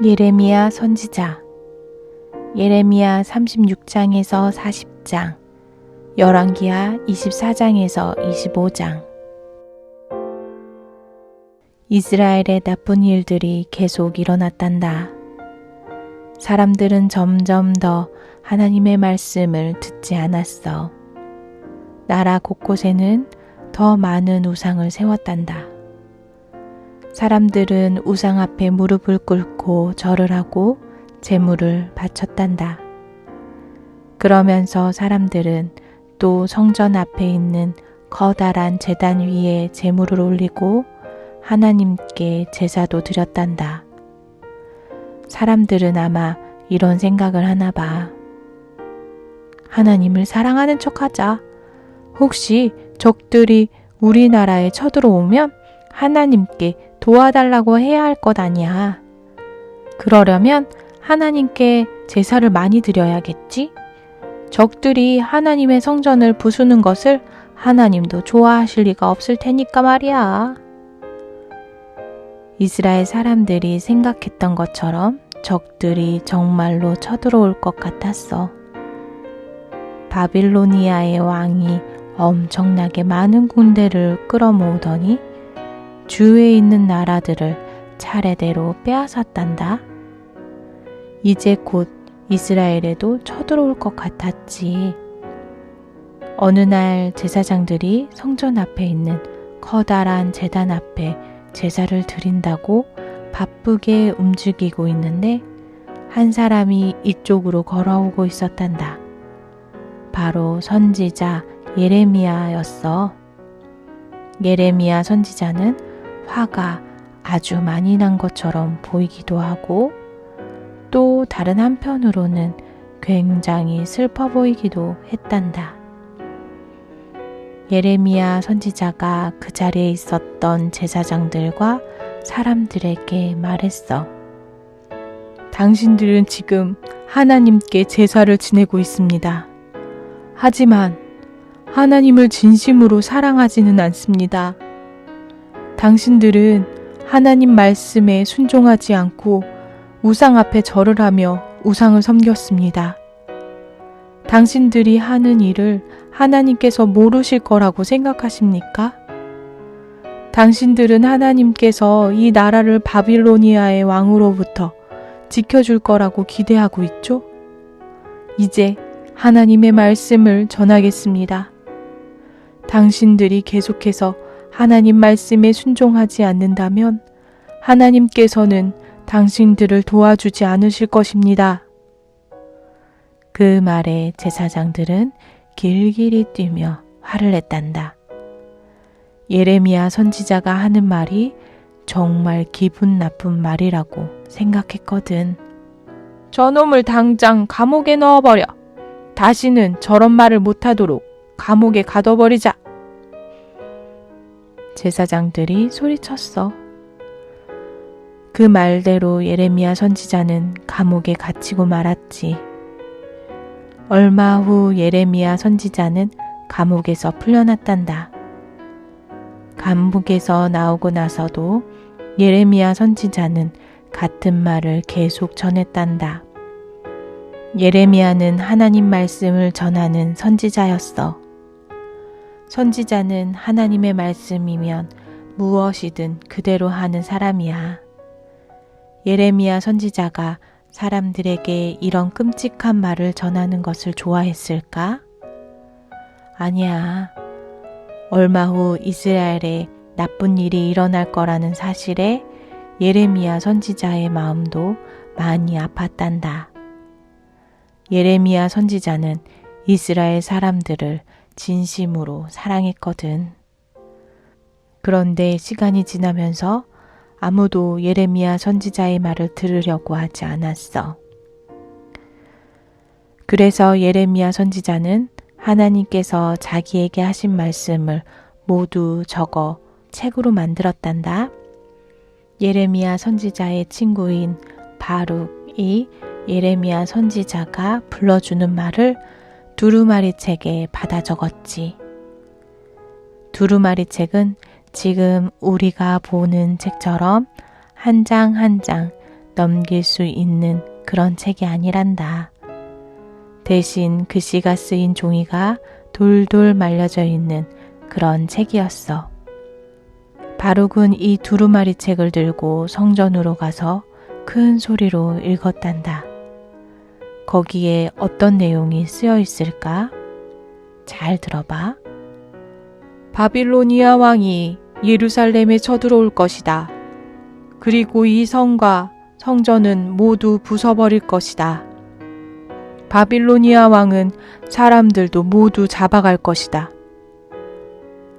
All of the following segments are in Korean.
예레미야 선지자. 예레미야 36장에서 40장, 열왕기하 24장에서 25장. 이스라엘의 나쁜 일들이 계속 일어났단다. 사람들은 점점 더 하나님의 말씀을 듣지 않았어. 나라 곳곳에는 더 많은 우상을 세웠단다. 사람들은 우상 앞에 무릎을 꿇고 절을 하고 제물을 바쳤단다. 그러면서 사람들은 또 성전 앞에 있는 커다란 제단 위에 제물을 올리고 하나님께 제사도 드렸단다. 사람들은 아마 이런 생각을 하나 봐. 하나님을 사랑하는 척하자. 혹시 적들이 우리나라에 쳐들어오면 하나님께 도와달라고 해야 할 것 아니야. 그러려면 하나님께 제사를 많이 드려야겠지? 적들이 하나님의 성전을 부수는 것을 하나님도 좋아하실 리가 없을 테니까 말이야. 이스라엘 사람들이 생각했던 것처럼 적들이 정말로 쳐들어올 것 같았어. 바빌로니아의 왕이 엄청나게 많은 군대를 끌어모으더니 주위에 있는 나라들을 차례대로 빼앗았단다. 이제 곧 이스라엘에도 쳐들어올 것 같았지. 어느 날 제사장들이 성전 앞에 있는 커다란 제단 앞에 제사를 드린다고 바쁘게 움직이고 있는데 한 사람이 이쪽으로 걸어오고 있었단다. 바로 선지자 예레미야였어. 예레미야 선지자는 화가 아주 많이 난 것처럼 보이기도 하고 또 다른 한편으로는 굉장히 슬퍼 보이기도 했단다. 예레미야 선지자가 그 자리에 있었던 제사장들과 사람들에게 말했어. 당신들은 지금 하나님께 제사를 지내고 있습니다. 하지만 하나님을 진심으로 사랑하지는 않습니다. 당신들은 하나님 말씀에 순종하지 않고 우상 앞에 절을 하며 우상을 섬겼습니다. 당신들이 하는 일을 하나님께서 모르실 거라고 생각하십니까? 당신들은 하나님께서 이 나라를 바빌로니아의 왕으로부터 지켜줄 거라고 기대하고 있죠? 이제 하나님의 말씀을 전하겠습니다. 당신들이 계속해서 하나님 말씀에 순종하지 않는다면 하나님께서는 당신들을 도와주지 않으실 것입니다. 그 말에 제사장들은 길길이 뛰며 화를 냈단다. 예레미야 선지자가 하는 말이 정말 기분 나쁜 말이라고 생각했거든. 저놈을 당장 감옥에 넣어버려. 다시는 저런 말을 못하도록 감옥에 가둬버리자. 제사장들이 소리쳤어. 그 말대로 예레미야 선지자는 감옥에 갇히고 말았지. 얼마 후 예레미야 선지자는 감옥에서 풀려났단다. 감옥에서 나오고 나서도 예레미야 선지자는 같은 말을 계속 전했단다. 예레미야는 하나님 말씀을 전하는 선지자였어. 선지자는 하나님의 말씀이면 무엇이든 그대로 하는 사람이야. 예레미야 선지자가 사람들에게 이런 끔찍한 말을 전하는 것을 좋아했을까? 아니야. 얼마 후 이스라엘에 나쁜 일이 일어날 거라는 사실에 예레미야 선지자의 마음도 많이 아팠단다. 예레미야 선지자는 이스라엘 사람들을 진심으로 사랑했거든. 그런데 시간이 지나면서 아무도 예레미야 선지자의 말을 들으려고 하지 않았어. 그래서 예레미야 선지자는 하나님께서 자기에게 하신 말씀을 모두 적어 책으로 만들었단다. 예레미야 선지자의 친구인 바룩이 예레미야 선지자가 불러주는 말을 두루마리 책에 받아 적었지. 두루마리 책은 지금 우리가 보는 책처럼 한 장 한 장 넘길 수 있는 그런 책이 아니란다. 대신 글씨가 쓰인 종이가 돌돌 말려져 있는 그런 책이었어. 바룩은 이 두루마리 책을 들고 성전으로 가서 큰 소리로 읽었단다. 거기에 어떤 내용이 쓰여 있을까? 잘 들어봐. 바빌로니아 왕이 예루살렘에 쳐들어올 것이다. 그리고 이 성과 성전은 모두 부숴버릴 것이다. 바빌로니아 왕은 사람들도 모두 잡아갈 것이다.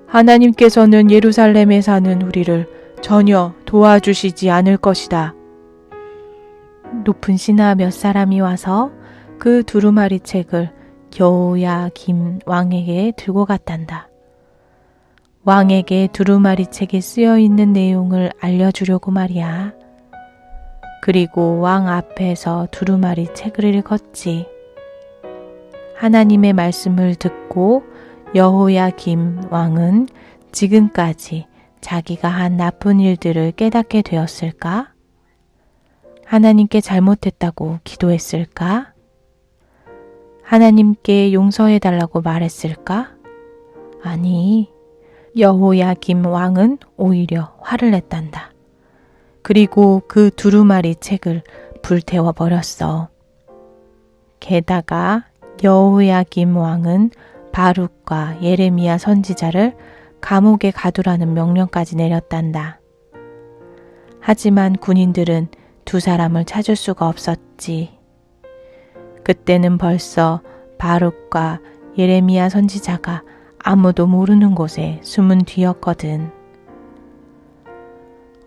하나님께서는 예루살렘에 사는 우리를 전혀 도와주시지 않을 것이다. 높은 신하 몇 사람이 와서 그 두루마리 책을 여호야김 왕에게 들고 갔단다. 왕에게 두루마리 책에 쓰여 있는 내용을 알려주려고 말이야. 그리고 왕 앞에서 두루마리 책을 읽었지. 하나님의 말씀을 듣고 여호야김 왕은 지금까지 자기가 한 나쁜 일들을 깨닫게 되었을까? 하나님께 잘못했다고 기도했을까? 하나님께 용서해달라고 말했을까? 아니, 여호야김 왕은 오히려 화를 냈단다. 그리고 그 두루마리 책을 불태워 버렸어. 게다가 여호야김 왕은 바룩과 예레미야 선지자를 감옥에 가두라는 명령까지 내렸단다. 하지만 군인들은 두 사람을 찾을 수가 없었지. 그때는 벌써 바룩과 예레미야 선지자가 아무도 모르는 곳에 숨은 뒤였거든.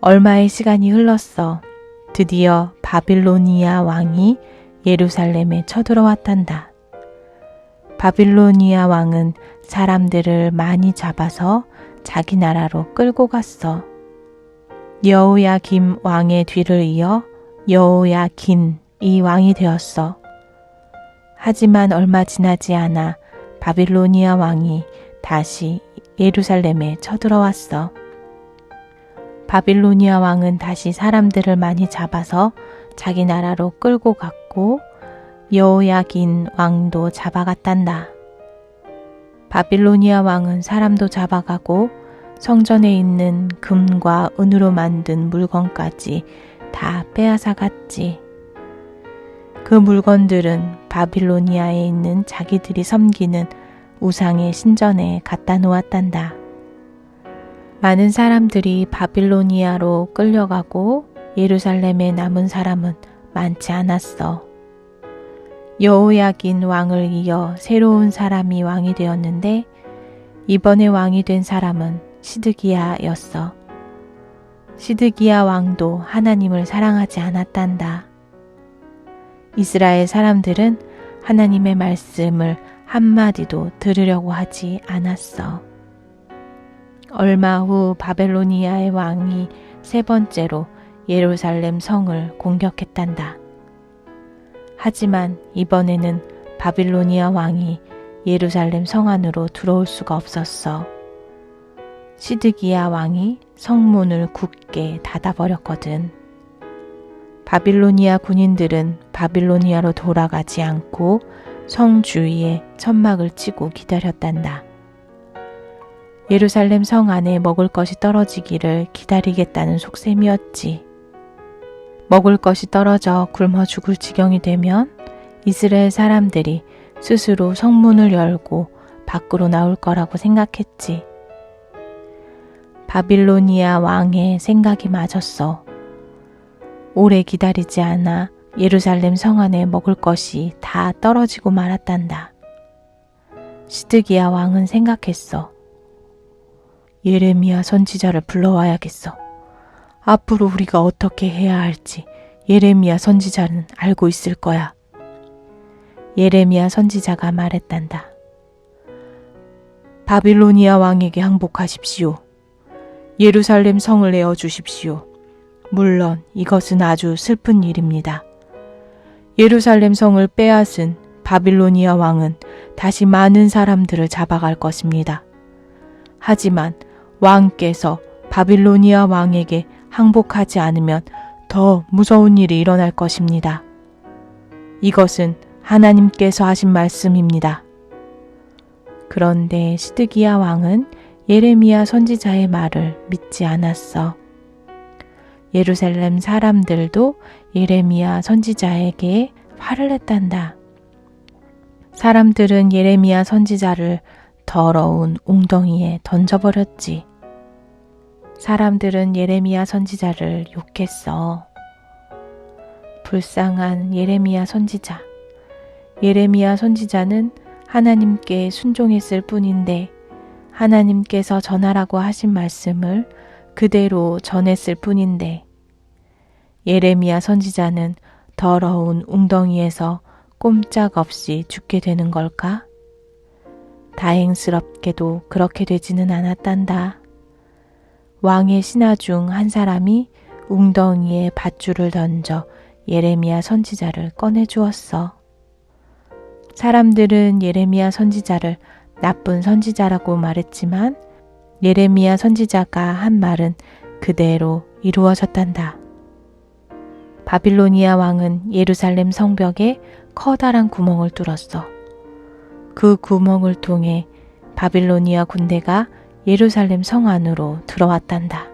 얼마의 시간이 흘렀어. 드디어 바빌로니아 왕이 예루살렘에 쳐들어왔단다. 바빌로니아 왕은 사람들을 많이 잡아서 자기 나라로 끌고 갔어. 여호야김 왕의 뒤를 이어 여호야긴이 왕이 되었어. 하지만 얼마 지나지 않아 바빌로니아 왕이 다시 예루살렘에 쳐들어왔어. 바빌로니아 왕은 다시 사람들을 많이 잡아서 자기 나라로 끌고 갔고 여호야긴 왕도 잡아갔단다. 바빌로니아 왕은 사람도 잡아가고 성전에 있는 금과 은으로 만든 물건까지 다 빼앗아 갔지. 그 물건들은 바빌로니아에 있는 자기들이 섬기는 우상의 신전에 갖다 놓았단다. 많은 사람들이 바빌로니아로 끌려가고 예루살렘에 남은 사람은 많지 않았어. 여호야긴 왕을 이어 새로운 사람이 왕이 되었는데 이번에 왕이 된 사람은 시드기야였어. 시드기야 왕도 하나님을 사랑하지 않았단다. 이스라엘 사람들은 하나님의 말씀을 한마디도 들으려고 하지 않았어. 얼마 후 바벨로니아의 왕이 세 번째로 예루살렘 성을 공격했단다. 하지만 이번에는 바빌로니아 왕이 예루살렘 성 안으로 들어올 수가 없었어. 시드기야 왕이 성문을 굳게 닫아버렸거든. 바빌로니아 군인들은 바빌로니아로 돌아가지 않고 성 주위에 천막을 치고 기다렸단다. 예루살렘 성 안에 먹을 것이 떨어지기를 기다리겠다는 속셈이었지. 먹을 것이 떨어져 굶어 죽을 지경이 되면 이스라엘 사람들이 스스로 성문을 열고 밖으로 나올 거라고 생각했지. 바빌로니아 왕의 생각이 맞았어. 오래 기다리지 않아 예루살렘 성 안에 먹을 것이 다 떨어지고 말았단다. 시드기야 왕은 생각했어. 예레미야 선지자를 불러와야겠어. 앞으로 우리가 어떻게 해야 할지 예레미야 선지자는 알고 있을 거야. 예레미야 선지자가 말했단다. 바빌로니아 왕에게 항복하십시오. 예루살렘 성을 내어주십시오. 물론 이것은 아주 슬픈 일입니다. 예루살렘 성을 빼앗은 바빌로니아 왕은 다시 많은 사람들을 잡아갈 것입니다. 하지만 왕께서 바빌로니아 왕에게 항복하지 않으면 더 무서운 일이 일어날 것입니다. 이것은 하나님께서 하신 말씀입니다. 그런데 시드기야 왕은 예레미야 선지자의 말을 믿지 않았어. 예루살렘 사람들도 예레미야 선지자에게 화를 냈단다. 사람들은 예레미야 선지자를 더러운 웅덩이에 던져버렸지. 사람들은 예레미야 선지자를 욕했어. 불쌍한 예레미야 선지자. 예레미야 선지자는 하나님께 순종했을 뿐인데 하나님께서 전하라고 하신 말씀을 그대로 전했을 뿐인데 예레미야 선지자는 더러운 웅덩이에서 꼼짝없이 죽게 되는 걸까? 다행스럽게도 그렇게 되지는 않았단다. 왕의 신하 중 한 사람이 웅덩이에 밧줄을 던져 예레미야 선지자를 꺼내주었어. 사람들은 예레미야 선지자를 나쁜 선지자라고 말했지만 예레미야 선지자가 한 말은 그대로 이루어졌단다. 바빌로니아 왕은 예루살렘 성벽에 커다란 구멍을 뚫었어. 그 구멍을 통해 바빌로니아 군대가 예루살렘 성 안으로 들어왔단다.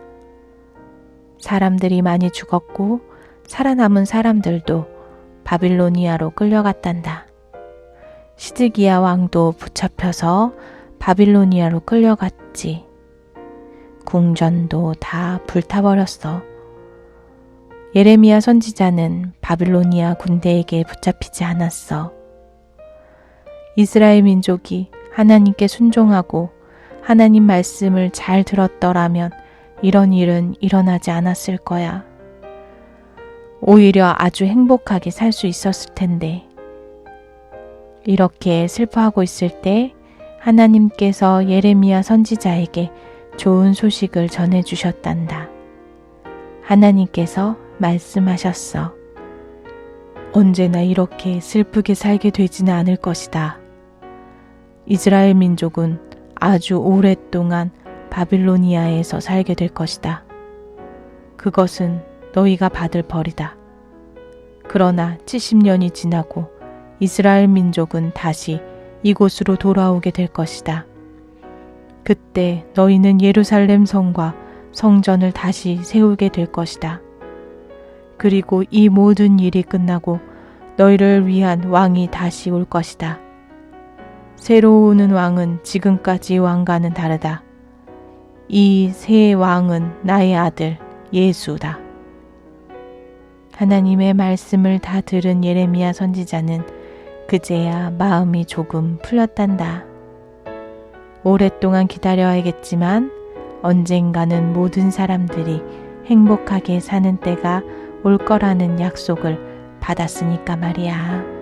사람들이 많이 죽었고 살아남은 사람들도 바빌로니아로 끌려갔단다. 시드기야 왕도 붙잡혀서 바빌로니아로 끌려갔지. 궁전도 다 불타버렸어. 예레미야 선지자는 바빌로니아 군대에게 붙잡히지 않았어. 이스라엘 민족이 하나님께 순종하고 하나님 말씀을 잘 들었더라면 이런 일은 일어나지 않았을 거야. 오히려 아주 행복하게 살 수 있었을 텐데. 이렇게 슬퍼하고 있을 때 하나님께서 예레미야 선지자에게 좋은 소식을 전해주셨단다. 하나님께서 말씀하셨어. 언제나 이렇게 슬프게 살게 되지는 않을 것이다. 이스라엘 민족은 아주 오랫동안 바빌로니아에서 살게 될 것이다. 그것은 너희가 받을 벌이다. 그러나 70년이 지나고 이스라엘 민족은 다시 이곳으로 돌아오게 될 것이다. 그때 너희는 예루살렘 성과 성전을 다시 세우게 될 것이다. 그리고 이 모든 일이 끝나고 너희를 위한 왕이 다시 올 것이다. 새로 오는 왕은 지금까지 왕과는 다르다. 이 새 왕은 나의 아들 예수다. 하나님의 말씀을 다 들은 예레미야 선지자는 그제야 마음이 조금 풀렸단다. 오랫동안 기다려야겠지만 언젠가는 모든 사람들이 행복하게 사는 때가 올 거라는 약속을 받았으니까 말이야.